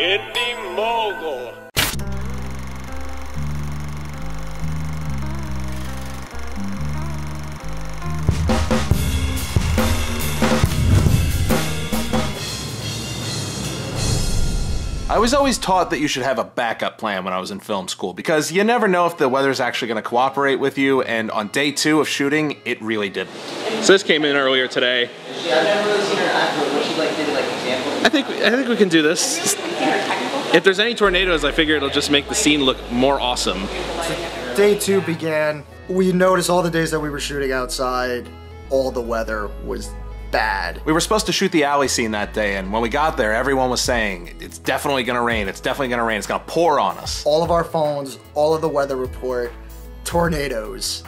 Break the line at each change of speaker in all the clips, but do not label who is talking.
Indy Mogul.
I was always taught that you should have a backup plan when I was in film school, because you never know if the weather's actually going to cooperate with you, and on day 2 of shooting, it really didn't.
So this came in earlier today.
Yeah, I've never really seen her act, but when she did examples.
I think we can do this. If there's any tornadoes, I figure it'll just make the scene look more awesome.
Day 2 began. We noticed all the days that we were shooting outside, all the weather was bad.
We were supposed to shoot the alley scene that day, and when we got there, everyone was saying, it's definitely gonna rain, it's definitely gonna rain, it's gonna pour on us.
All of our phones, all of the weather report, tornadoes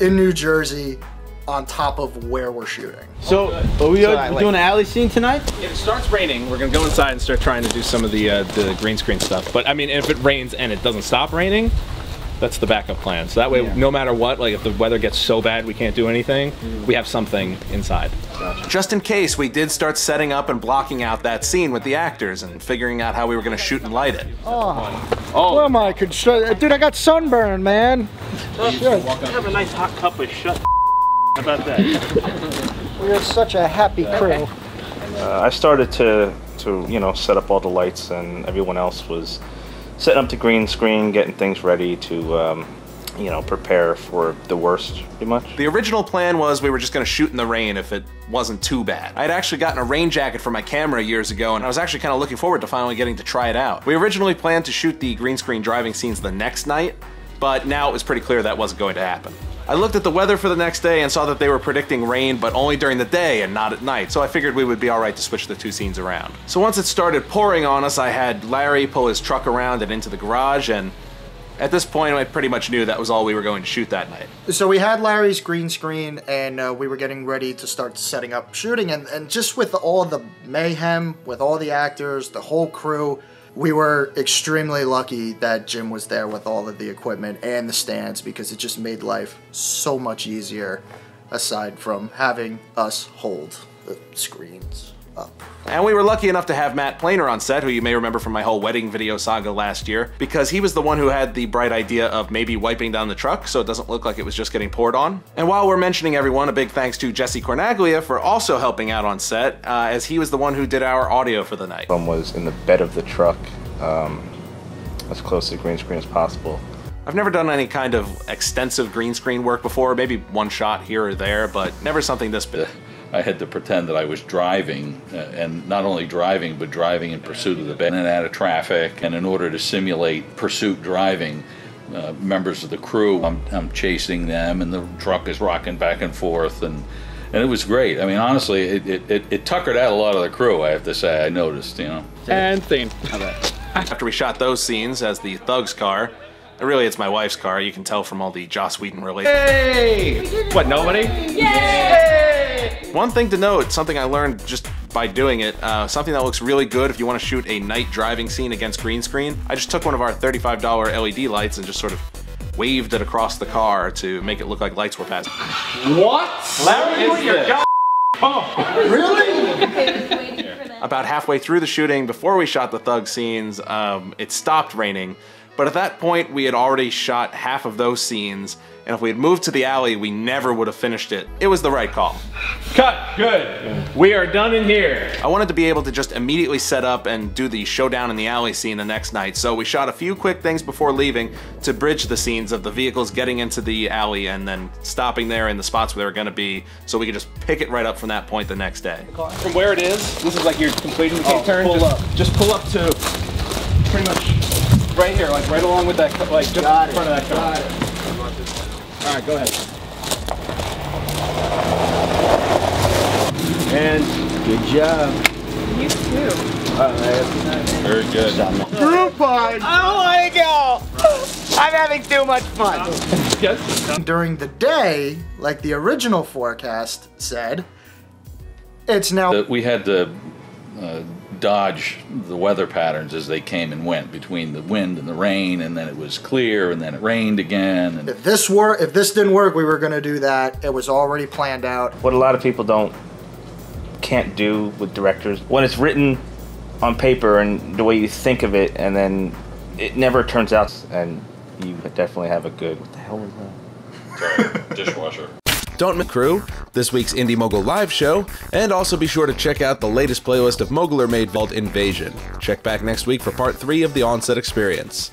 in New Jersey on top of where we're shooting.
So, are we doing an alley scene tonight?
If it starts raining, we're gonna go inside and start trying to do some of the green screen stuff. But I mean, if it rains and it doesn't stop raining, that's the backup plan. So that way, no matter what, like if the weather gets so bad we can't do anything, we have something inside.
Just in case, we did start setting up and blocking out that scene with the actors and figuring out how we were gonna shoot and light it.
What am I? Dude, I got sunburn, man.
Have a nice hot cup of shut. How about that?
We're such a happy crew.
I started to set up all the lights, and everyone else was setting up the green screen, getting things ready to prepare for the worst, pretty much.
The original plan was we were just gonna shoot in the rain if it wasn't too bad. I had actually gotten a rain jacket for my camera years ago, and I was actually kind of looking forward to finally getting to try it out. We originally planned to shoot the green screen driving scenes the next night, but now it was pretty clear that wasn't going to happen. I looked at the weather for the next day and saw that they were predicting rain, but only during the day and not at night, so I figured we would be alright to switch the 2 scenes around. So once it started pouring on us, I had Larry pull his truck around and into the garage, and at this point I pretty much knew that was all we were going to shoot that night.
So we had Larry's green screen, and we were getting ready to start setting up shooting, and just with all the mayhem, with all the actors, the whole crew, we were extremely lucky that Jim was there with all of the equipment and the stands, because it just made life so much easier, aside from having us hold the screens up.
And we were lucky enough to have Matt Planer on set, who you may remember from my whole wedding video saga last year, because he was the one who had the bright idea of maybe wiping down the truck so it doesn't look like it was just getting poured on. And while we're mentioning everyone, a big thanks to Jesse Cornaglia for also helping out on set, as he was the one who did our audio for the night.
One was in the bed of the truck, as close to the green screen as possible.
I've never done any kind of extensive green screen work before, maybe one shot here or there, but never something this big.
I had to pretend that I was driving, and not only driving, but driving in pursuit of the bed and out of traffic. And in order to simulate pursuit driving, members of the crew, I'm chasing them, and the truck is rocking back and forth, and it was great. I mean, honestly, it tuckered out a lot of the crew, I have to say. I noticed,
And theme.
After we shot those scenes as the Thugs car, really it's my wife's car, you can tell from all the Joss Whedon related.
Hey! What, nobody?
Yay! One thing to note, something I learned just by doing it, something that looks really good if you want to shoot a night driving scene against green screen. I just took one of our $35 LED lights and just sort of waved it across the car to make it look like lights were passing.
What? Larry, you and your god.
Oh, really?
About halfway through the shooting, before we shot the thug scenes, it stopped raining. But at that point, we had already shot half of those scenes, and if we had moved to the alley, we never would have finished it. It was the right call.
Cut. Good. We are done in here.
I wanted to be able to just immediately set up and do the showdown in the alley scene the next night, so we shot a few quick things before leaving to bridge the scenes of the vehicles getting into the alley and then stopping there in the spots where they were going to be, so we could just pick it right up from that point the next day.
From where it is, this is like you're completing the turn. Just pull up to pretty much right here, like right along with that, like just in front of that car. All right, go ahead. And good job.
You too.
Very good.
Groupon!
I don't want to go. I'm having too much fun.
Yes.
During the day, like the original forecast said, it's now...
We had to dodge the weather patterns as they came and went between the wind and the rain, and then it was clear, and then it rained again. And
if this didn't work, we were going to do that. It was already planned out.
What a lot of people can't do with directors, when it's written, on paper and the way you think of it, and then it never turns out, and you definitely have a good, what the hell was that?
Sorry, dishwasher.
Don't miss Crew, this week's Indie Mogul live show, and also be sure to check out the latest playlist of Moguler Made Vault Invasion. Check back next week for part 3 of the Onset Experience.